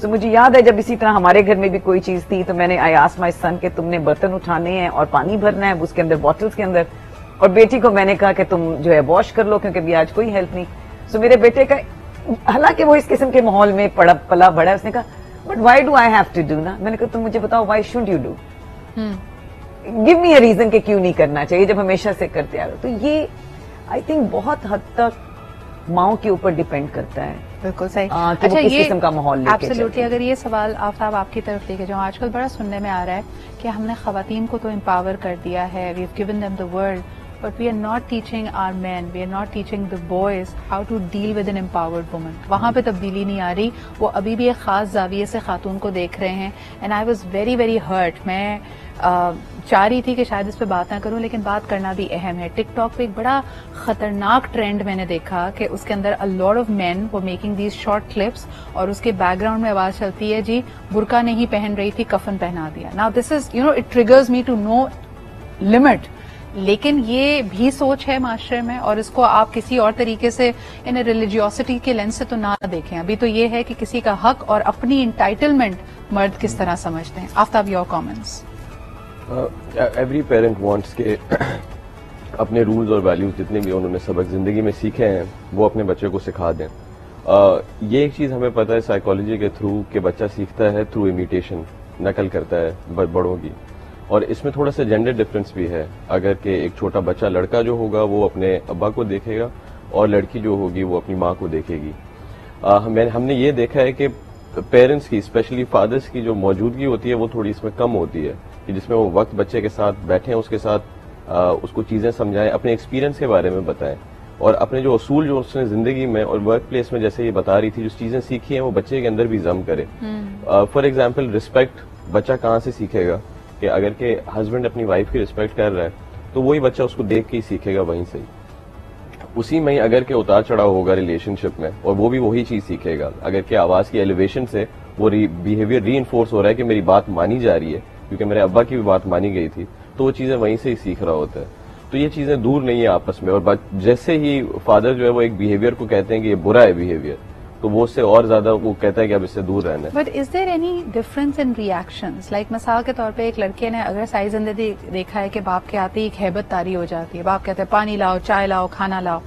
سو مجھے یاد ہے جب اسی طرح ہمارے گھر میں بھی کوئی چیز تھی تو میں نے آئی آسکڈ مائی سن کہ تم نے برتن اٹھانے ہیں اور پانی بھرنا ہے اس کے اندر بوٹلز کے اندر, اور بیٹی کو میں نے کہا کہ تم جو ہے واش کر لو کیونکہ ابھی آج کوئی ہیلپ نہیں. سو میرے بیٹے کا, حالانکہ وہ اس قسم کے ماحول میں پلا بڑا ہے, اس نے کہا but why do I have to do نا. میں نے کہا تم مجھے بتاؤ why should you do, give me a reason کہ کیوں نہیں کرنا چاہیے جب ہمیشہ سے کرتے آ رہے. تو یہ آئی تھنک بہت حد تک ماؤں کے اوپر ڈیپینڈ کرتا ہے. بالکل صحیح. اچھا یہ قسم کا ماحول ایبسلیوٹلی. اگر یہ سوال آفتاب آپ کی طرف لے کے جاؤں, آج کل بڑا سننے میں آ رہا ہے کہ ہم نے خواتین کو تو امپاور کر دیا ہے, we have given them the world, but we are not teaching our men, we are not teaching the boys how to deal with an empowered woman. وہاں پہ تبدیلی نہیں آ رہی, وہ ابھی بھی ایک خاص زاویے سے خاتون کو دیکھ رہے ہیں. and I was very very hurt. میں چاہ رہی تھی کہ شاید اس پہ بات نہ کروں, لیکن بات کرنا بھی اہم ہے. ٹک ٹاک پہ ایک بڑا خطرناک ٹرینڈ میں نے دیکھا کہ اس کے اندر a lot of men were making these short clips, اور اس کے بیک گراؤنڈ میں آواز چلتی ہے جی برقع نہیں پہن رہی تھی کفن پہنا دیا. Now this is, you know, it triggers me to no limit. لیکن یہ بھی سوچ ہے معاشرے میں, اور اس کو آپ کسی اور طریقے سے ان ریلیجیوسٹی کے لینس سے تو نہ دیکھیں. ابھی تو یہ ہے کہ کسی کا حق اور اپنی انٹائٹلمنٹ مرد کس طرح سمجھتے ہیں. Aftab, your comments. Every parent wants کہ اپنے رولز اور ویلیوز جتنے بھی انہوں نے سبق زندگی میں سیکھے ہیں وہ اپنے بچے کو سکھا دیں. یہ ایک چیز ہمیں پتہ ہے سائیکالوجی کے تھرو کہ بچہ سیکھتا ہے تھرو امیٹیشن, نقل کرتا ہے بڑوں کی, اور اس میں تھوڑا سا جینڈر ڈفرینس بھی ہے. اگر کہ ایک چھوٹا بچہ لڑکا جو ہوگا وہ اپنے ابا کو دیکھے گا, اور لڑکی جو ہوگی وہ اپنی ماں کو دیکھے گی. ہم نے یہ دیکھا ہے کہ پیرنٹس کی, اسپیشلی فادرس کی جو موجودگی ہوتی ہے وہ تھوڑی اس میں کم ہوتی ہے, کہ جس میں وہ وقت بچے کے ساتھ بیٹھیں, اس کے ساتھ اس کو چیزیں سمجھائیں, اپنے ایکسپیرینس کے بارے میں بتائیں, اور اپنے جو اصول جو اس نے زندگی میں اور ورک پلیس میں جیسے یہ بتا رہی تھی جو چیزیں سیکھی ہیں وہ بچے کے اندر بھی ضم کرے. فار ایگزامپل ریسپیکٹ بچہ کہاں سے سیکھے گا, کہ اگر کہ ہسبینڈ اپنی وائف کی ریسپیکٹ کر رہا ہے تو وہی بچہ اس کو دیکھ کے ہی سیکھے گا وہیں سے. اسی میں اگر کہ اتار چڑھاؤ ہوگا ریلیشن شپ میں, اور وہ بھی وہی چیز سیکھے گا. اگر کہ آواز کی ایلیویشن سے وہ بیہیویئر ری انفورس ہو رہا ہے کہ میری بات مانی جا رہی ہے کیونکہ میرے ابا کی بھی بات مانی گئی تھی, تو وہ چیزیں وہیں سے ہی سیکھ رہا ہوتا ہے. تو یہ چیزیں دور نہیں ہیں آپس میں. اور جیسے ہی فادر جو ہے وہ ایک بیہیویئر کو کہتے ہیں کہ یہ برا ہے بیہیویئر, تو وہ اس سے اور زیادہ وہ کہتا ہے کہ اب اس سے دور رہنا ہے. But is there any difference in reactions? Like مثال کے طور پہ ایک لڑکے نے اگر ساری زندگی دیکھا ہے کہ باپ کے آتے ہی ایک ہیبت طاری ہو جاتی ہے, باپ کہتے ہیں پانی لاؤ, چائے لاؤ, کھانا لاؤ.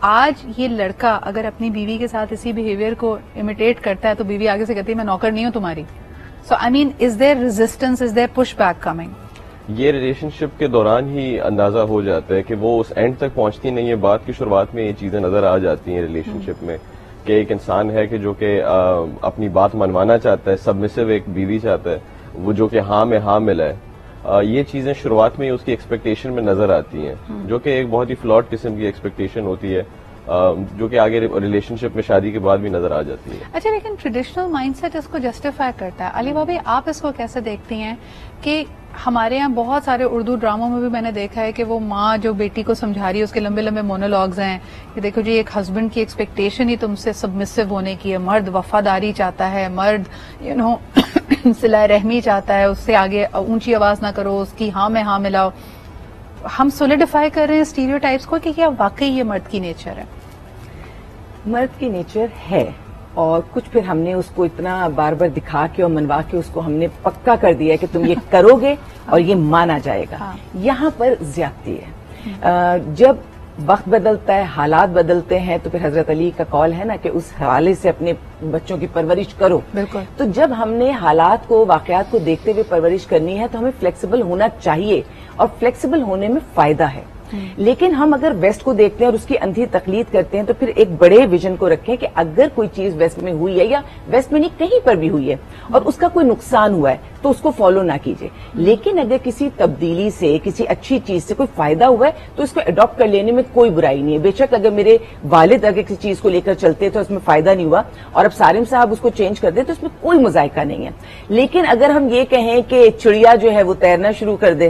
آج یہ لڑکا اگر اپنی بیوی کے ساتھ اسی بیہیویئر کو امیٹیٹ کرتا ہے تو بیوی آگے سے کہتی ہے میں نوکر نہیں ہوں تمہاری. سو آئی مین از دیر ریزسٹنس, از دیر پش بیک کمنگ؟ یہ ریلیشن شپ کے دوران ہی اندازہ ہو جاتا ہے کہ وہ اس اینڈ تک پہنچتی نہیں ہے. بات کی شروعات میں یہ چیزیں نظر آ جاتی ہیں ریلیشن شپ میں, کہ ایک انسان ہے کہ جو کہ اپنی بات منوانا چاہتا ہے, سبمسو ایک بیوی چاہتا ہے, وہ جو کہ ہاں میں ہاں ملا ہے. یہ چیزیں شروعات میں اس کی ایکسپیکٹیشن میں نظر آتی ہیں, جو کہ ایک بہت ہی فلاٹ قسم کی ایکسپیکٹیشن ہوتی ہے, جو کہ آگے ریلیشن شپ میں شادی کے بعد بھی نظر آ جاتی ہے. اچھا, لیکن ٹریڈیشنل مائنڈ سیٹ اس کو جسٹیفائی کرتا ہے. علی بھابی, آپ اس کو کیسے دیکھتی ہیں کہ ہمارے یہاں بہت سارے اردو ڈراموں میں بھی میں نے دیکھا ہے کہ وہ ماں جو بیٹی کو سمجھا رہی ہے اس کے لمبے لمبے مونولوگز ہیں کہ دیکھو جی ایک ہسبینڈ کی ایکسپیکٹیشن ہی تم سے سبمسو ہونے کی ہے, مرد وفاداری چاہتا ہے, مرد صلہ رحمی چاہتا ہے, اس سے آگے اونچی آواز نہ کرو, اس کی ہاں میں ہاں ملاؤ. ہم سولیڈیفائی کر رہے ہیں اسٹیریوٹائپس کو کہ کیا واقعی یہ مرد کی نیچر ہے؟ مرد کی نیچر ہے, اور کچھ پھر ہم نے اس کو اتنا بار بار دکھا کے اور منوا کے اس کو ہم نے پکا کر دیا کہ تم یہ کرو گے اور یہ مانا جائے گا. یہاں پر زیادتی ہے. جب وقت بدلتا ہے, حالات بدلتے ہیں, تو پھر حضرت علی کا قول ہے نا کہ اس حوالے سے اپنے بچوں کی پرورش کرو. بالکل. تو جب ہم نے حالات کو, واقعات کو دیکھتے ہوئے پرورش کرنی ہے تو ہمیں فلیکسیبل ہونا چاہیے, اور فلیکسیبل ہونے میں فائدہ ہے. لیکن ہم اگر ویسٹ کو دیکھتے ہیں اور اس کی اندھی تقلید کرتے ہیں تو پھر ایک بڑے ویژن کو رکھیں کہ اگر کوئی چیز ویسٹ میں ہوئی ہے, یا ویسٹ میں نہیں کہیں پر بھی ہوئی ہے, اور اس کا کوئی نقصان ہوا ہے تو اس کو فالو نہ کیجیے. لیکن اگر کسی تبدیلی سے, کسی اچھی چیز سے کوئی فائدہ ہوا ہے تو اس کو اڈاپٹ کر لینے میں کوئی برائی نہیں ہے. بے شک اگر میرے والد اگر کسی چیز کو لے کر چلتے تو اس میں فائدہ نہیں ہوا, اور اب سارم صاحب اس کو چینج کر دیں تو اس میں کوئی مذائقہ نہیں ہے. لیکن اگر ہم یہ کہیں کہ چڑیا جو ہے وہ تیرنا شروع کر دے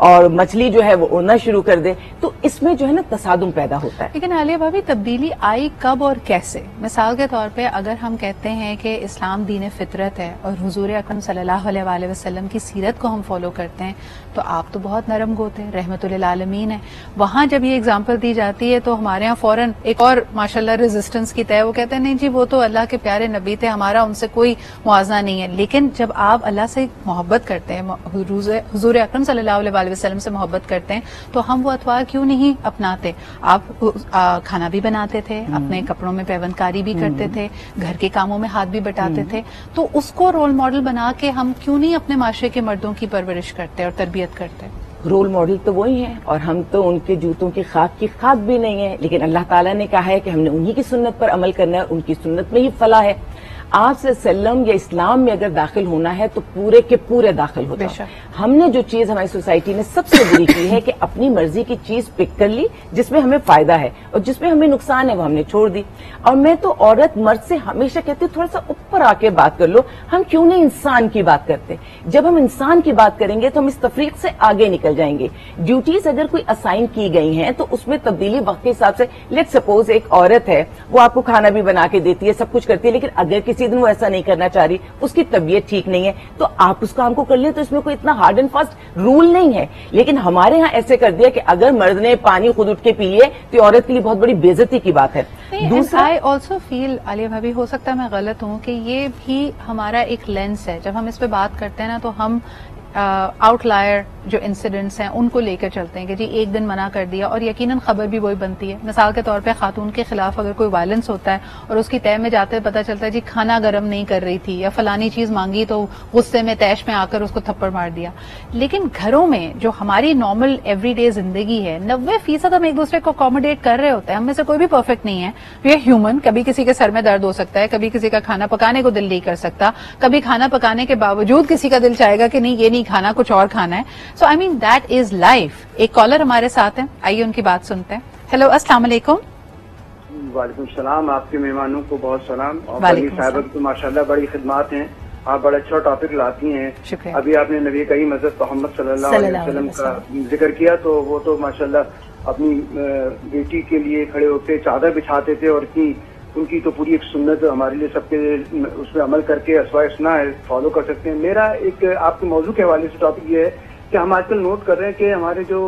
اور مچھلی جو ہے وہ اڑنا شروع کر دے, تو اس میں جو ہے نا تصادم پیدا ہوتا ہے. لیکن عالیہ بھابی تبدیلی آئی کب اور کیسے؟ مثال کے طور پہ اگر ہم کہتے ہیں کہ اسلام دین فطرت ہے اور حضور اکرم صلی اللہ علیہ وآلہ وسلم کی سیرت کو ہم فالو کرتے ہیں, تو آپ تو بہت نرم گوتے ہیں, رحمت للعالمین ہے. وہاں جب یہ اگزامپل دی جاتی ہے تو ہمارے ہاں فوراً ایک اور ماشاءاللہ ریزسٹنس کی طے, وہ کہتے ہیں نہیں جی وہ تو اللہ کے پیارے نبی تھے, ہمارا ان سے کوئی موازنہ نہیں ہے. لیکن جب آپ اللہ سے محبت کرتے ہیں, حضور اکرم صلی اللہ علیہ وآلہ وسلم سے محبت کرتے ہیں, تو ہم وہ اطوار کیوں نہیں اپناتے؟ آپ کھانا بھی بناتے تھے, اپنے کپڑوں میں پیوند کاری بھی کرتے تھے, گھر کے کاموں میں ہاتھ بھی بٹاتے تھے, تو اس کو رول ماڈل بنا کے ہم کیوں نہیں اپنے معاشرے کے مردوں کی پرورش کرتے اور تربیت کرتے؟ رول ماڈل تو وہی ہیں, اور ہم تو ان کے جوتوں کی خاک بھی نہیں ہیں, لیکن اللہ تعالیٰ نے کہا ہے کہ ہم نے انہی کی سنت پر عمل کرنا ہے, ان کی سنت میں ہی فلاح ہے. آپ سے وسلم یا اسلام میں اگر داخل ہونا ہے تو پورے کے پورے داخل ہوتا ہے. ہم نے جو چیز ہماری سوسائٹی نے سب سے بری کی ہے کہ اپنی مرضی کی چیز پک کر لی جس میں ہمیں فائدہ ہے, اور جس میں ہمیں نقصان ہے وہ ہم نے چھوڑ دی. اور میں تو عورت مرد سے ہمیشہ کہتی ہوں تھوڑا سا اوپر آ کے بات کر لو, ہم کیوں نہیں انسان کی بات کرتے؟ جب ہم انسان کی بات کریں گے تو ہم اس تفریق سے آگے نکل جائیں گے. ڈیوٹیز اگر کوئی اسائن کی گئی ہیں تو اس میں تبدیلی وقت کے حساب سے, لیٹ سپوز ایک عورت ہے, وہ آپ کو کھانا بھی بنا کے دیتی ہے, سب کچھ کرتی ہے, لیکن اگر کسی دن وہ ایسا نہیں کرنا چاہ رہی, اس کی طبیعت ٹھیک نہیں ہے, تو آپ اس کام کو کر لیں, تو اس میں کوئی اتنا ہارڈ اینڈ فاسٹ رول نہیں ہے. لیکن ہمارے ہاں ایسے کر دیا کہ اگر مرد نے پانی خود اٹھ کے پی لیے تو عورت کے لیے بہت بڑی بے عزتی کی بات ہے. دوسرا آئی آلسو فیل, عالیہ بھابی ہو سکتا ہے میں غلط ہوں, کہ یہ بھی ہمارا ایک لینس ہے. جب ہم اس پہ بات کرتے ہیں نا تو ہم آؤٹ لائر جو انسیڈنٹس ہیں ان کو لے کر چلتے ہیں کہ جی ایک دن منع کر دیا, اور یقیناً خبر بھی وہی بنتی ہے. مثال کے طور پہ خاتون کے خلاف اگر کوئی وائلنس ہوتا ہے اور اس کی طے میں جاتے پتہ چلتا ہے جی کھانا گرم نہیں کر رہی تھی, یا فلانی چیز مانگی تو غصے میں تیش میں آ کر اس کو تھپڑ مار دیا. لیکن گھروں میں جو ہماری نارمل ایوری ڈے زندگی ہے, 90% ہم ایک دوسرے کو اکوموڈیٹ کر رہے ہوتے ہیں. ہم میں سے کوئی بھی پرفیکٹ نہیں ہے, یہ ہیومن. کبھی کسی کے سر میں درد ہو سکتا ہے, کبھی کسی کا کھانا پکانے کو دل نہیں کر سکتا, کبھی کھانا پکانے کے باوجود کسی کا دل چاہے گا کہ نہیں یہ نہیں کھانا, کچھ اور کھانا ہے. سو آئی مین دیٹ از لائف. ایک کالر ہمارے ساتھ ہیں, آئیے ان کی بات سنتے ہیں. ہیلو, السلام علیکم. وعلیکم السلام, آپ کے مہمانوں کو بہت سلام, اور بڑی صاحب کو ماشاءاللہ بڑی خدمات ہیں, آپ بڑا اچھا ٹاپک لاتی ہیں. ابھی آپ نے نبی کریم حضرت محمد صلی اللہ علیہ وسلم کا ذکر کیا, تو وہ تو ماشاءاللہ اپنی بیٹی کے لیے کھڑے ہوتے چادر بچھاتے تھے, اور ان کی تو پوری ایک سنت ہمارے لیے سب کے اس پہ عمل کر کے اسوائے سنا ہے, فالو کر سکتے ہیں. میرا ایک آپ کے موضوع کے حوالے سے ٹاپک یہ ہے کہ ہم آج کل نوٹ کر رہے ہیں کہ ہمارے جو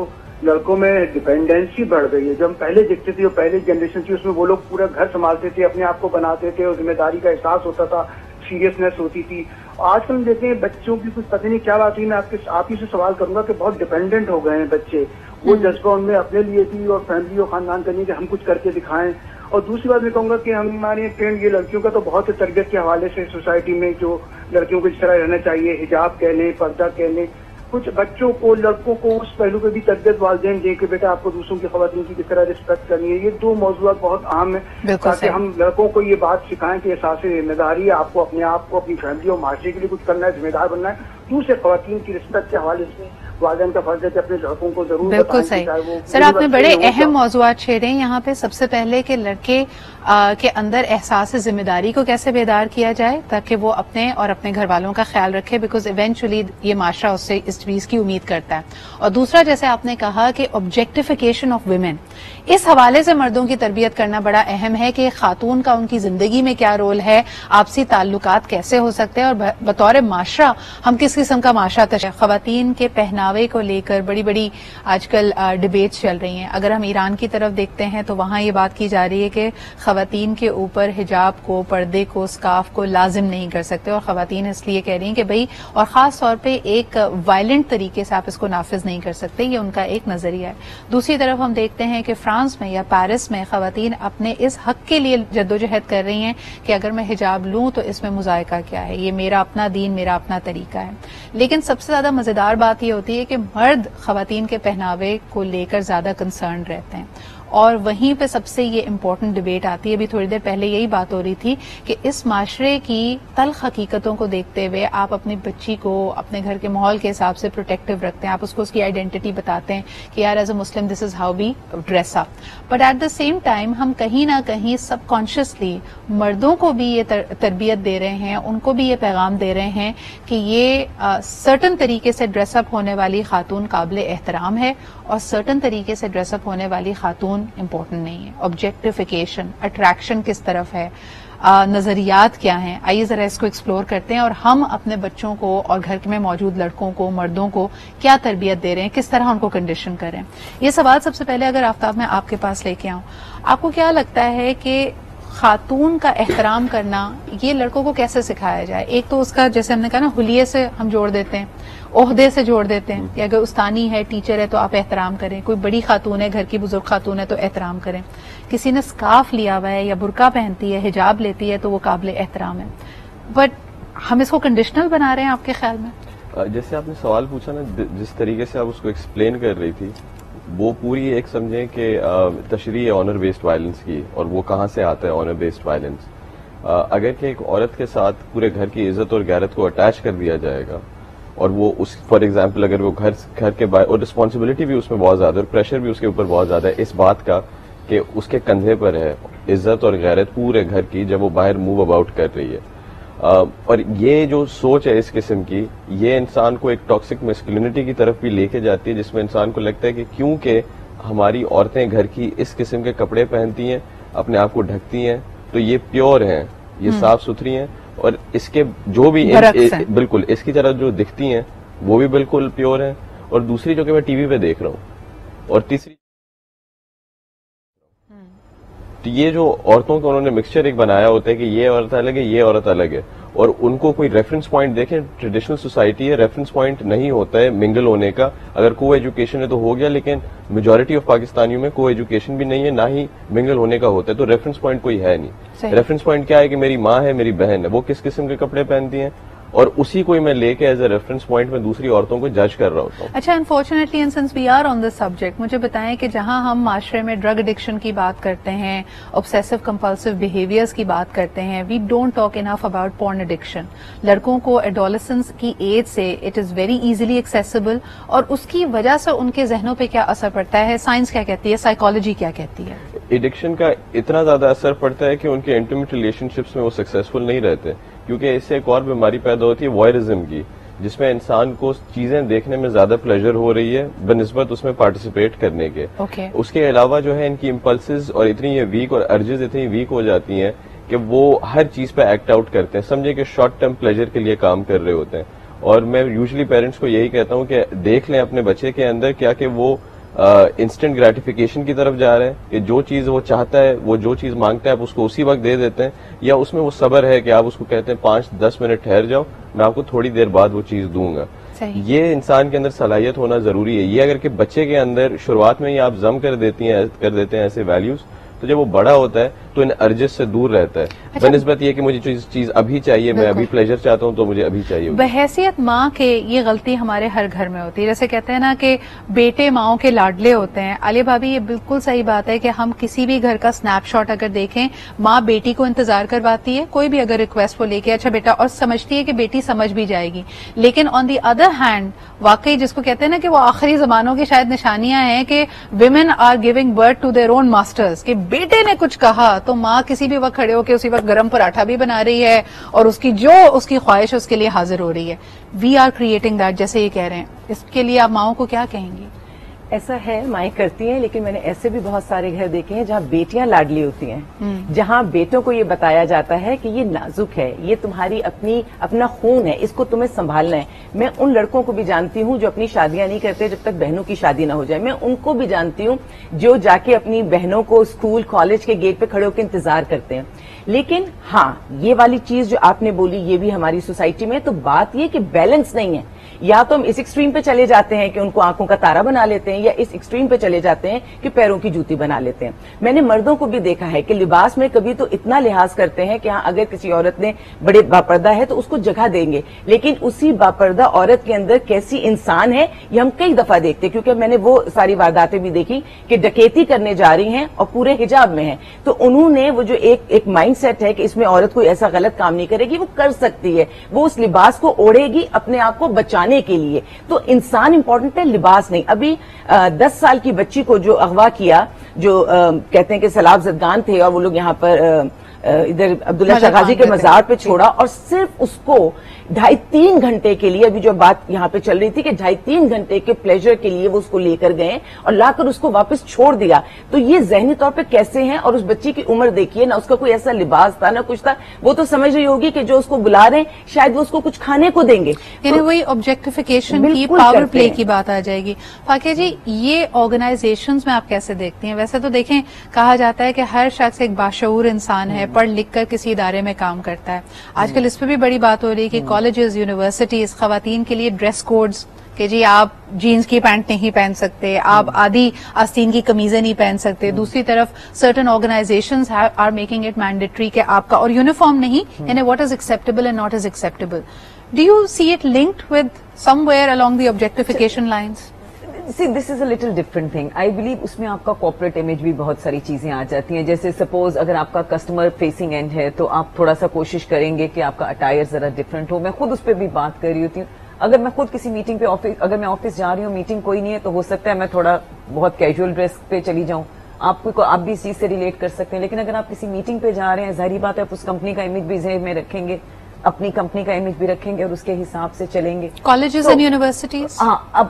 لڑکوں میں ڈیپینڈنسی بڑھ گئی ہے. جو ہم پہلے دیکھتے تھے, جو پہلے جنریشن تھی, اس میں وہ لوگ پورا گھر سنبھالتے تھے, اپنے آپ کو بناتے تھے, اور ذمہ داری کا احساس ہوتا تھا, سیریسنیس ہوتی تھی. آج کل ہم دیکھتے ہیں بچوں کی کچھ پتہ نہیں کیا بات ہوئی. میں آپ ہی سے سوال کروں گا کہ بہت ڈیپینڈنٹ ہو گئے ہیں بچے. وہ جذبہ ان میں اپنے لیے بھی اور فیملی اور خاندان کرنے کہ ہم کچھ کر کے دکھائیں. اور دوسری بات میں کہوں گا کہ ہمارے ٹرینڈ یہ لڑکیوں کا تو بہت تربیت کے حوالے سے سوسائٹی میں جو لڑکیوں کو جس طرح رہنا چاہیے, حجاب کہہ لیں, پردہ کہہ لیں, کچھ بچوں کو لڑکوں کو اس پہلو پہ بھی تربیت والدین دیں کہ بیٹا آپ کو دوسروں کی خواتین کی کس طرح رسپیکٹ کرنی ہے. یہ دو موضوعات بہت اہم ہیں, تاکہ ہم لڑکوں کو یہ بات سکھائیں کہ احساس ذمہ داری ہے, آپ کو اپنے آپ کو اپنی فیملی اور معاشرے کے لیے کچھ کرنا ہے, ذمہ دار بننا ہے. دوسرے خواتین کی رسپیکٹ کے حوالے سے والدین کا فرض ہے کہ اپنے لڑکوں کو ضرور بالکل صحیح. سر آپ نے بڑے اہم موضوعات چھیڑے ہیں یہاں پہ. سب سے پہلے کہ لڑکے کے اندر احساس ذمہ داری کو کیسے بیدار کیا جائے تاکہ وہ اپنے اور اپنے گھر والوں کا خیال رکھے, بیکاز ایونچولی یہ معاشرہ اس سے اس چیز کی امید کرتا ہے. اور دوسرا جیسے آپ نے کہا کہ آبجیکٹیفیکیشن آف ویمن, اس حوالے سے مردوں کی تربیت کرنا بڑا اہم ہے کہ خاتون کا ان کی زندگی میں کیا رول ہے, آپسی تعلقات کیسے ہو سکتے ہیں, اور بطور معاشرہ ہم کس قسم کا معاشرہ تشکیل. خواتین کے پہناوے کو لے کر بڑی بڑی آج کل ڈیبیٹس چل رہی ہیں. اگر ہم ایران کی طرف دیکھتے ہیں تو وہاں یہ بات کی جا رہی ہے کہ خواتین کے اوپر حجاب کو, پردے کو, اسکارف کو لازم نہیں کر سکتے, اور خواتین اس لیے کہہ رہی ہیں کہ بھئی, اور خاص طور پہ ایک وائلنٹ طریقے سے آپ اس کو نافذ نہیں کر سکتے. یہ ان کا ایک نظریہ ہے. دوسری طرف ہم دیکھتے ہیں کہ فرانس میں یا پیرس میں خواتین اپنے اس حق کے لیے جدوجہد کر رہی ہیں کہ اگر میں حجاب لوں تو اس میں مذائقہ کیا ہے, یہ میرا اپنا دین, میرا اپنا طریقہ ہے. لیکن سب سے زیادہ مزیدار بات یہ ہوتی ہے کہ مرد خواتین کے پہناوے کو لے کر زیادہ کنسرن رہتے ہیں, اور وہیں پہ سب سے یہ امپورٹنٹ ڈبیٹ آتی ہے. ابھی تھوڑی دیر پہلے یہی بات ہو رہی تھی کہ اس معاشرے کی تلخ حقیقتوں کو دیکھتے ہوئے آپ اپنی بچی کو اپنے گھر کے ماحول کے حساب سے پروٹیکٹیو رکھتے ہیں, آپ اس کو اس کی آئیڈینٹی بتاتے ہیں کہ یار as a Muslim this is how we dress up. But at the same time ہم کہیں نہ کہیں سب کانشیسلی مردوں کو بھی یہ تربیت دے رہے ہیں, ان کو بھی یہ پیغام دے رہے ہیں کہ یہ سرٹن طریقے سے ڈریس اپ ہونے والی خاتون قابل احترام ہے اور سرٹن طریقے سے ڈریس اپ ہونے والی خاتون امپورٹنٹ نہیں ہے. آبجیکٹیفیکیشن, اٹریکشن کس طرف ہے, نظریات کیا ہیں, آئیے ذرا اس کو ایکسپلور کرتے ہیں اور ہم اپنے بچوں کو اور گھر میں موجود لڑکوں کو, مردوں کو کیا تربیت دے رہے ہیں, کس طرح ان کو کنڈیشن کریں. یہ سوال سب سے پہلے اگر آفتاب میں آپ کے پاس لے کے آؤں, آپ کو کیا لگتا ہے کہ خاتون کا احترام کرنا یہ لڑکوں کو کیسے سکھایا جائے؟ ایک تو اس کا جیسے ہم نے کہا نا حلیے سے ہم جوڑ دیتے ہیں, عہدے سے جوڑ دیتے ہیں کہ اگر استانی ہے, ٹیچر ہے تو آپ احترام کریں, کوئی بڑی خاتون ہے, گھر کی بزرگ خاتون ہے تو احترام کریں, کسی نے سکارف لیا ہوا ہے یا برقع پہنتی ہے, حجاب لیتی ہے تو وہ قابل احترام ہے. بٹ ہم اس کو کنڈیشنل بنا رہے ہیں آپ کے خیال میں؟ جیسے آپ نے سوال پوچھا نا, جس طریقے سے آپ اس کو ایکسپلین کر رہی تھی وہ پوری ایک سمجھیں کہ تشریح ہے آنر بیسڈ وائلنس کی, اور وہ کہاں سے آتا ہے آنر بیسڈ وائلنس. اگر کہ ایک عورت کے ساتھ پورے گھر کی عزت اور غیرت کو اٹیچ کر دیا جائے گا اور وہ اس فار ایگزامپل اگر وہ گھر کے باہر, اور رسپانسبلٹی بھی اس میں بہت زیادہ ہے اور پریشر بھی اس کے اوپر بہت زیادہ ہے اس بات کا کہ اس کے کندھے پر ہے عزت اور غیرت پورے گھر کی جب وہ باہر موو اباؤٹ کر رہی ہے. اور یہ جو سوچ ہے اس قسم کی, یہ انسان کو ایک ٹاکسک میسکولینٹی کی طرف بھی لے کے جاتی ہے, جس میں انسان کو لگتا ہے کہ کیونکہ ہماری عورتیں گھر کی اس قسم کے کپڑے پہنتی ہیں, اپنے آپ کو ڈھکتی ہیں, تو یہ پیور ہیں, یہ صاف ستھری ہیں, اور اس کے جو بھی بالکل اس کی طرح جو دکھتی ہیں وہ بھی بالکل پیور ہیں. اور دوسری جو کہ میں ٹی وی پہ دیکھ رہا ہوں, اور تیسری تو یہ جو عورتوں کو انہوں نے مکسچر ایک بنایا ہوتا ہے کہ یہ عورت الگ ہے, یہ عورت الگ ہے, اور ان کو کوئی ریفرنس پوائنٹ دیکھیں, ٹریڈیشنل سوسائٹی ہے, ریفرنس پوائنٹ نہیں ہوتا ہے منگل ہونے کا. اگر کو ایجوکیشن ہے تو ہو گیا, لیکن میجورٹی آف پاکستانیوں میں کو ایجوکیشن بھی نہیں ہے, نہ ہی منگل ہونے کا ہوتا ہے, تو ریفرنس پوائنٹ کوئی ہے نہیں. ریفرنس پوائنٹ کیا ہے کہ میری ماں ہے, میری بہن ہے, وہ کس قسم کے کپڑے پہنتی ہیں, اور اسی کو میں لے کے ایز اے ریفرنس پوائنٹ میں دوسری عورتوں کو جج کر رہا ہوتا ہوں. اچھا, unfortunately and since we are on this subject, مجھے بتائیں کہ جہاں ہم معاشرے میں ڈرگ ایڈکشن کی بات کرتے ہیں, obsessive compulsive behaviors کی بات کرتے ہیں, we don't talk enough about porn addiction. لڑکوں کو ایڈولسنس کی ایج سے it is very easily accessible, اور اس کی وجہ سے ان کے ذہنوں پہ کیا اثر پڑتا ہے, سائنس کیا کہتی ہے, سائیکالوجی کیا کہتی ہے؟ ایڈکشن کا اتنا زیادہ اثر پڑتا ہے کہ ان کے انٹیمیٹ ریلیشن شپس میں وہ سکسیسفل نہیں رہتے, کیونکہ اس سے ایک اور بیماری پیدا ہوتی ہے وائرزم کی, جس میں انسان کو چیزیں دیکھنے میں زیادہ پلیزر ہو رہی ہے بنسبت اس میں پارٹیسپیٹ کرنے کے. اس کے علاوہ جو ہے ان کی امپلسز اور اتنی یہ ویک, اور ارجز اتنی ویک ہو جاتی ہیں کہ وہ ہر چیز پہ ایکٹ آؤٹ کرتے ہیں, سمجھے کہ شارٹ ٹرم پلیزر کے لیے کام کر رہے ہوتے ہیں. اور میں یوزلی پیرنٹس کو یہی کہتا ہوں کہ دیکھ لیں اپنے بچے کے اندر کیا کہ وہ انسٹنٹ گریٹیفیکیشن کی طرف جا رہے ہیں, کہ جو چیز وہ چاہتا ہے, وہ جو چیز مانگتا ہے آپ اس کو اسی وقت دے دیتے ہیں, یا اس میں وہ صبر ہے کہ آپ اس کو کہتے ہیں 5-10 منٹ ٹھہر جاؤ, میں آپ کو تھوڑی دیر بعد وہ چیز دوں گا. یہ انسان کے اندر صلاحیت ہونا ضروری ہے. یہ اگر کہ بچے کے اندر شروعات میں ہی آپ ضم کر دیتے ہیں ایسے ویلیوز, تو جب وہ بڑا ہوتا ہے تو ان ارجز سے دور رہتا ہے, بنسبت یہ کہ مجھے چیز ابھی چاہیے, میں ابھی پلیزر چاہتا ہوں تو مجھے ابھی چاہیے. بحیثیت ماں کے یہ غلطی ہمارے ہر گھر میں ہوتی ہے, جیسے کہتے ہیں نا کہ بیٹے ماؤں کے لاڈلے ہوتے ہیں. علی بھابی یہ بالکل صحیح بات ہے کہ ہم کسی بھی گھر کا سنیپ شاٹ اگر دیکھیں, ماں بیٹی کو انتظار کرواتی ہے, کوئی بھی اگر ریکویسٹ وہ لے کے, اچھا بیٹا, اور سمجھتی ہے کہ بیٹی سمجھ بھی جائے گی. لیکن آن دی ادر ہینڈ واقعی جس کو کہتے ہیں نا کہ وہ آخری زمانوں کی شاید نشانیاں ہیں کہ women are giving birth to their own masters, کہ بیٹے نے کچھ کہا تو ماں کسی بھی وقت کھڑے ہو کے اسی وقت گرم پراٹھا بھی بنا رہی ہے, اور اس کی جو اس کی خواہش اس کے لیے حاضر ہو رہی ہے. وی آر کریٹنگ دیٹ, جیسے یہ کہہ رہے ہیں, اس کے لیے آپ ماؤں کو کیا کہیں گی؟ ایسا ہے, مائیں کرتی ہیں, لیکن میں نے ایسے بھی بہت سارے گھر دیکھے ہیں جہاں بیٹیاں لاڈلی ہوتی ہیں, جہاں بیٹوں کو یہ بتایا جاتا ہے کہ یہ نازک ہے, یہ تمہاری اپنا خون ہے, اس کو تمہیں سنبھالنا ہے. میں ان لڑکوں کو بھی جانتی ہوں جو اپنی شادیاں نہیں کرتے جب تک بہنوں کی شادی نہ ہو جائے. میں ان کو بھی جانتی ہوں جو جا کے اپنی بہنوں کو اسکول کالج کے گیٹ پہ کھڑے ہو کے انتظار کرتے ہیں. لیکن ہاں, یہ والی چیز جو آپ نے بولی یہ بھی ہماری سوسائٹی میں, تو بات یہ کہ بیلنس نہیں ہے. یا تو ہم اس ایکسٹریم پہ چلے جاتے ہیں کہ ان کو آنکھوں کا تارا بنا لیتے ہیں, یا اس ایکسٹریم پہ چلے جاتے ہیں کہ پیروں کی جوتی بنا لیتے ہیں. میں نے مردوں کو بھی دیکھا ہے کہ لباس میں کبھی تو اتنا لحاظ کرتے ہیں کہ ہاں اگر کسی عورت نے بڑے باپردہ ہے تو اس کو جگہ دیں گے, لیکن اسی باپردہ عورت کے اندر کیسی انسان ہے یہ ہم کئی دفعہ دیکھتے ہیں, کیونکہ میں نے وہ ساری وارداتیں بھی دیکھی کہ ڈکیتی کرنے جا رہی ہیں اور پورے حجاب میں ہیں, تو انہوں نے وہ جو ایک مائنڈ سیٹ ہے کہ اس میں عورت کوئی ایسا غلط کام نہیں کرے گی, وہ کر سکتی ہے, وہ اس لباس کو اوڑھے گی اپنے آپ کو بچانے کے لیے. تو انسان امپورٹنٹ ہے, لباس نہیں. ابھی 10 سال کی بچی کو جو اغوا کیا, جو کہتے ہیں کہ سیلاب زدگان تھے اور وہ لوگ یہاں پر ادھر عبداللہ شاہ غازی کے مزار پہ چھوڑا, اور صرف اس کو 2.5-3 گھنٹے کے لیے, ابھی جو بات یہاں پہ چل رہی تھی کہ 2.5-3 گھنٹے کے پلیجر کے لیے وہ اس کو لے کر گئے اور لا کر اس کو واپس چھوڑ دیا. تو یہ ذہنی طور پہ کیسے ہیں, اور اس بچی کی عمر دیکھیے, نہ اس کا کوئی ایسا لباس تھا نہ کچھ تھا, وہ تو سمجھ رہی ہوگی کہ جو اس کو بلا رہے ہیں شاید وہ اس کو کچھ کھانے کو دیں گے. یعنی وہی آبجیکٹیفیکیشن کی, پاور پلے کی بات آ جائے گی. فاقیہ جی, یہ آرگنائزیشنز میں آپ کیسے دیکھتی ہیں؟ ویسے تو دیکھیں کہا جاتا ہے کہ ہر شخص ایک باشعور انسان ہے, پڑھ لکھ کر کسی ادارے میں کام کرتا ہے. آج کل اس پہ بھی بڑی بات ہو رہی ہے کہ کالجز, یونیورسٹیز خواتین کے لیے ڈریس کوڈز کہ جی آپ جینز کی پینٹ نہیں پہن سکتے, آپ آدھی آستین کی قمیضیں نہیں پہن سکتے. دوسری طرف certain organizations are making it mandatory کہ آپ کا, اور یونیفارم نہیں, یعنی what is acceptable and not is acceptable. Do you see it linked with some where along the objectification lines? See, this is a little different thing. I believe اس میں آپ کا corporate image بھی بہت ساری چیزیں آ جاتی ہیں. جیسے سپوز اگر آپ کا کسٹمر فیسنگ اینڈ ہے تو آپ تھوڑا سا کوشش کریں گے کہ آپ کا اٹائر ذرا ڈفرینٹ ہو. میں خود اس پہ بھی بات کر رہی ہوتی ہوں. اگر میں خود کسی میٹنگ پہ اگر میں آفس جا رہی ہوں, میٹنگ کوئی نہیں ہے, تو ہو سکتا ہے میں تھوڑا بہت کیجول ڈریس پہ چلی جاؤں. آپ بھی اس چیز سے ریلیٹ کر سکتے ہیں. لیکن اگر آپ کسی میٹنگ پہ جا رہے ہیں, ظاہری بات ہے آپ اس کمپنی کا امیج بھی ذہن میں رکھیں گے, اپنی کمپنی کا امیج بھی رکھیں گے اور اس کے حساب سے چلیں گے. کالجز اینڈ یونیورسٹیز, ہاں. اب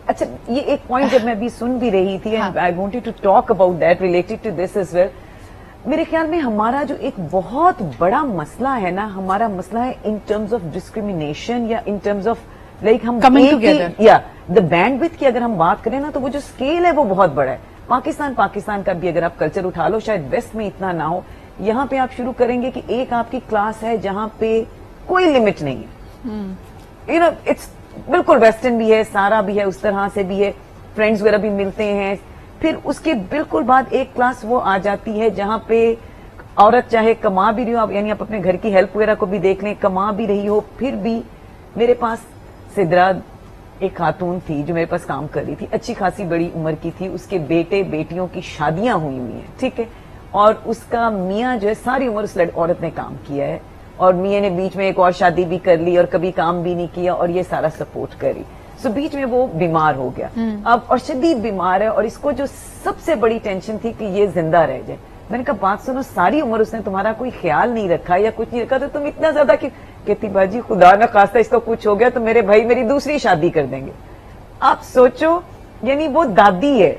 اچھا, یہ ایک پوائنٹ جب میں ابھی سن بھی رہی تھی, I wanted to talk about that related to this as well. میرے خیال میں ہمارا جو ایک بہت بڑا مسئلہ ہے نا, ہمارا مسئلہ ہے ان ٹرمز آف ڈسکریمنیشن, یا ان ٹرمز آف لائک ہم یا دا بینڈ وتھ کی اگر ہم بات کریں نا, تو وہ جو اسکیل ہے وہ بہت بڑا ہے. پاکستان کا بھی اگر آپ کلچر اٹھا لو, شاید ویسٹ میں اتنا نہ ہو. یہاں پہ آپ شروع کریں گے کہ ایک آپ کی کلاس ہے جہاں پہ کوئی لمٹ نہیں ہے. اٹس بالکل ویسٹرن بھی ہے, سارا بھی ہے, اس طرح سے بھی ہے, فرینڈز وغیرہ بھی ملتے ہیں. پھر اس کے بالکل بعد ایک کلاس وہ آ جاتی ہے جہاں پہ عورت چاہے کما بھی رہی ہو, یعنی آپ اپنے گھر کی ہیلپ وغیرہ کو بھی دیکھ لیں, کما بھی رہی ہو, پھر بھی میرے پاس سدرا ایک خاتون تھی جو میرے پاس کام کر رہی تھی, اچھی خاصی بڑی عمر کی تھی, اس کے بیٹے بیٹیوں کی شادیاں ہوئی ہیں, ٹھیک ہے, اور اس کا میاں جو ہے ساری عمر اس عورت نے کام کیا ہے, اور میاں نے بیچ میں ایک اور شادی بھی کر لی اور کبھی کام بھی نہیں کیا, اور یہ سارا سپورٹ کری. سو بیچ میں وہ بیمار ہو گیا اب, اور شدید بیمار ہے, اور اس کو جو سب سے بڑی ٹینشن تھی کہ یہ زندہ رہ جائے. میں نے کہا بات سنو, ساری عمر اس نے تمہارا کوئی خیال نہیں رکھا یا کچھ نہیں رکھا, تو تم اتنا زیادہ کہتی باجی خدا نہ خواستہ اس کو کچھ ہو گیا تو میرے بھائی میری دوسری شادی کر دیں گے. آپ سوچو, یعنی وہ دادی ہے,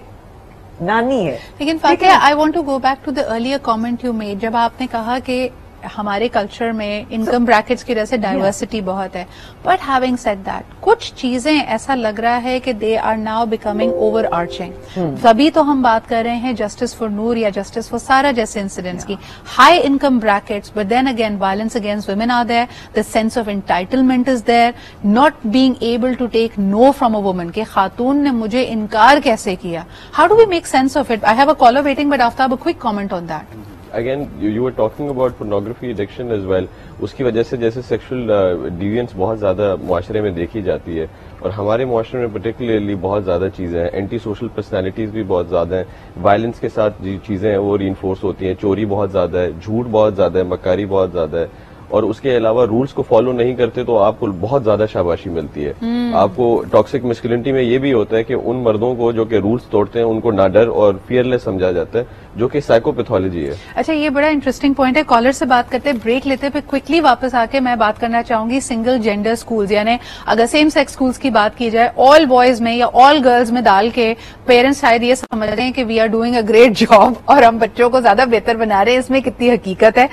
نانی ہے. لیکن Faqiha, I want to go back to the earlier comment you made, جب آپ نے کہا کہ ہمارے کلچر میں انکم بریکٹس کی وجہ سے ڈائیورسٹی بہت ہے, بٹ ہیونگ سیڈ دیٹ کچھ چیزیں ایسا لگ رہا ہے کہ they are now becoming overarching. تبھی تو ہم بات کر رہے ہیں جسٹس فار نور یا جسٹس فار سارا جیسے انسیڈنٹس کی. High income brackets, but then again violence against women are there, the sense of entitlement is there, not being able to take no from a woman, کہ خاتون نے مجھے انکار کیسے کیا. How do we make sense of it? I have a caller waiting, but Aftab a quick comment on that. Again, you were talking about pornography addiction as well. اس کی وجہ سے جیسے سیکشل ڈیوینس بہت زیادہ معاشرے میں دیکھی جاتی ہے, اور ہمارے معاشرے میں پرٹیکولرلی بہت زیادہ چیزیں ہیں, اینٹی سوشل پرسنالٹیز بھی بہت زیادہ ہیں, وائلنس کے ساتھ جو چیزیں ہیں وہ ری انفورس ہوتی ہیں, چوری بہت زیادہ ہے, جھوٹ بہت زیادہ ہے, مکاری بہت زیادہ ہے, اور اس کے علاوہ رولز کو فالو نہیں کرتے تو آپ کو بہت زیادہ شاباشی ملتی ہے. آپ کو ٹاکسک مسکلینٹی میں یہ بھی ہوتا ہے کہ ان مردوں کو جو کہ رولز توڑتے ہیں ان کو ناڈر اور فیئرلیس سمجھا جاتا ہے, جو کہ سائیکو پیتھولوجی ہے. اچھا, یہ بڑا انٹرسٹنگ پوائنٹ ہے. کالر سے بات کرتے بریک لیتے, پھر کوئکلی واپس آ کے میں بات کرنا چاہوں گی سنگل جینڈر اسکولز, یعنی اگر سیم سیکس اسکولز کی بات کی جائے, آل بوائز میں یا آل گرلز میں ڈال کے پیرنٹس شاید یہ سمجھ رہے ہیں کہ we are doing a great job اور ہم بچوں کو زیادہ بہتر بنا رہے ہیں. اس میں کتنی حقیقت ہے؟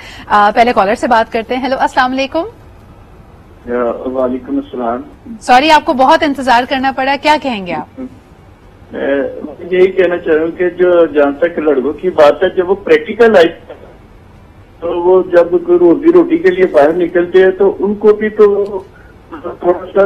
پہلے کالر سے بات کرتے ہیں. ہیلو, السلام علیکم. وعلیکم السلام. سوری آپ کو بہت انتظار کرنا پڑا, کیا کہیں گے آپ؟ یہی کہنا چاہ رہا ہوں کہ جو جہاں تک لڑکوں کی بات ہے, جب وہ پریکٹیکل لائف تو وہ جب روزی روٹی کے لیے باہر نکلتے ہیں تو ان کو بھی تو تھوڑا سا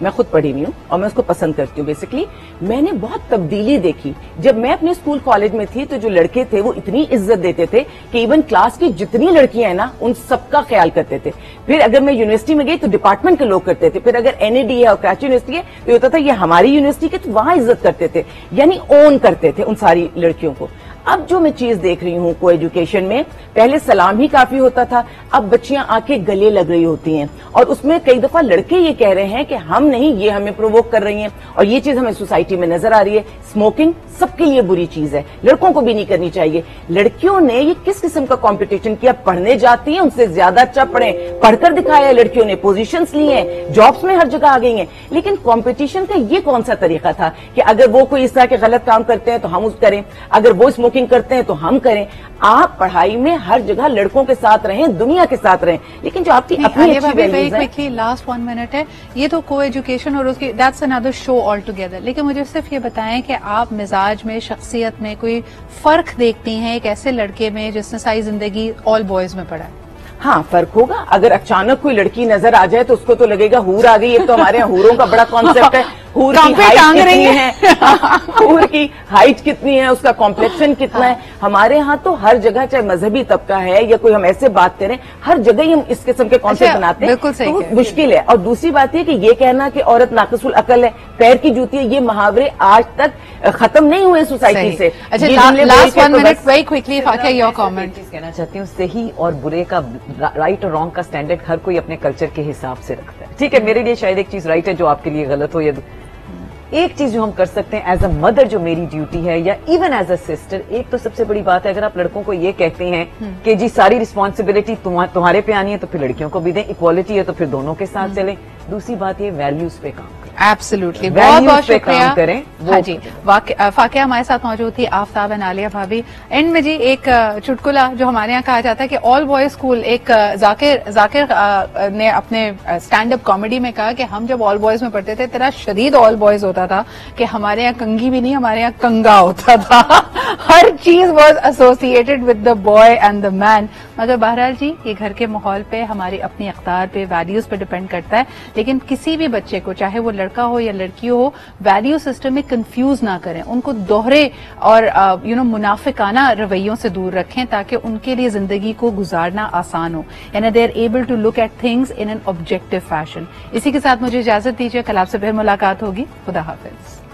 میں خود پڑھی ہوئی ہوں اور میں اس کو پسند کرتی ہوں. بیسکلی میں نے بہت تبدیلی دیکھی. جب میں اپنے اسکول کالج میں تھی تو جو لڑکے تھے وہ اتنی عزت دیتے تھے کہ ایون کلاس کی جتنی لڑکیاں ہیں نا ان سب کا خیال کرتے تھے. پھر اگر میں یونیورسٹی میں گئی تو ڈپارٹمنٹ کے لوگ کرتے تھے. پھر اگر NAD ہے اور کراچی یونیورسٹی ہے تو ہوتا تھا یہ ہماری یونیورسٹی کے, تو وہاں عزت کرتے تھے, یعنی اون کرتے تھے ان ساری لڑکیوں کو. اب جو میں چیز دیکھ رہی ہوں کو ایجوکیشن میں, پہلے سلام ہی کافی ہوتا تھا, اب بچیاں آ کے گلے لگ رہی ہوتی ہیں, اور اس میں کئی دفعہ لڑکے یہ کہہ رہے ہیں کہ ہم نہیں, یہ ہمیں پرووک کر رہی ہیں. اور یہ چیز ہمیں سوسائٹی میں نظر آ رہی ہے. اسموکنگ سب کے لیے بری چیز ہے, لڑکوں کو بھی نہیں کرنی چاہیے. لڑکیوں نے یہ کس قسم کا کمپٹیشن کیا, پڑھنے جاتی ہیں ان سے زیادہ اچھا پڑھیں, پڑھ کر دکھایا ہے لڑکیوں نے, پوزیشنز لی ہیں, جابس میں ہر جگہ آ گئی ہیں. لیکن کمپٹیشن کا یہ کون سا طریقہ تھا کہ اگر وہ کوئی اس طرح کے غلط کام کرتے ہیں تو ہم اس کریں, اگر وہ اسموکنگ کرتے ہیں تو ہم کریں. آپ پڑھائی میں ہر جگہ لڑکوں کے ساتھ رہیں, دنیا کے ساتھ رہیں, لیکن جو آپ کی اپنی لاسٹ 1 منٹ ہے, یہ تو کو ایجوکیشن اور اس کی that's another show all together. لیکن مجھے صرف یہ بتائیں کہ آپ مزاج میں, شخصیت میں کوئی فرق دیکھتی ہیں ایک ایسے لڑکے میں جس نے ساری زندگی آل بوائز میں پڑھا ہے؟ ہاں فرق ہوگا. اگر اچانک کوئی لڑکی نظر آ جائے تو اس کو تو لگے گا حور آ گئی. ایک تو ہمارے یہاں حوروں کا بڑا کانسیپٹ ہے, حور کی ہائٹ کتنی ہے, حور کی ہائٹ کتنی ہے, اس کا کمپلیکشن کتنا ہے. ہمارے ہاں تو ہر جگہ, چاہے مذہبی طبقہ ہے یا کوئی ہم ایسے بات کریں, ہر جگہ ہی ہم اس قسم کے کانسیپٹ بناتے ہیں, تو مشکل ہے. اور دوسری بات یہ کہ یہ کہنا کہ عورت ناقص العقل ہے, پیر کی جوتی ہے, یہ محاورے آج تک ختم نہیں ہوئے سوسائٹی سے. Last 1 minute very quickly Faqiha your comment. کہنا چاہتی ہوں صحیح اور برے کا, رائٹ اور رانگ کا اسٹینڈرڈ ہر کوئی اپنے کلچر کے حساب سے رکھتا ہے. ٹھیک ہے, میرے لیے شاید ایک چیز رائٹ ہے جو آپ کے لیے غلط ہو, یا ایک چیز جو ہم کر سکتے ہیں ایز اے مدر, جو میری ڈیوٹی ہے, یا ایون ایز اے سسٹر, ایک تو سب سے بڑی بات ہے اگر آپ لڑکوں کو یہ کہتے ہیں کہ جی ساری رسپانسبلٹی تمہارے پہ آنی ہے تو پھر لڑکیوں کو بھی دیں, اکوالٹی ہے تو پھر دونوں کے ساتھ چلیں. دوسری بات یہ ویلیوز پہ کام کریں. ایبسلیوٹلی, بہت بہت شکریہ. ہاں جی, فاقیہ ہمارے ساتھ موجود تھی, آفتاب اینڈ عالیہ بھابھی. اینڈ میں جی ایک چٹکلا جو ہمارے یہاں کہا جاتا ہے کہ آل بوائز اسکول, ایک ذاکر نے اپنے اسٹینڈ اپ کامیڈی میں کہا کہ ہم جب آل بوائز میں پڑھتے تھے تیرا شدید آل بوائز ہوتا تھا کہ ہمارے یہاں کنگھی بھی نہیں, ہمارے یہاں کنگا ہوتا تھا. ہر چیز was associated with the boy and the man. مگر بہرحال جی یہ گھر کے ماحول پہ, ہماری اپنی اقدار پہ, ویلیوز پہ ڈپینڈ کرتا ہے. لیکن کسی بھی بچے کو, چاہے وہ لڑکا ہو یا لڑکی ہو, ویلیو سسٹم میں کنفیوز نہ کریں, ان کو دوہرے اور منافقانہ رویوں سے دور رکھیں تاکہ ان کے لیے زندگی کو گزارنا آسان ہو, یعنی they are able to look at things in an objective fashion. اسی کے ساتھ مجھے اجازت دیجیے, کل آپ سے پھر ملاقات ہوگی. خدا حافظ.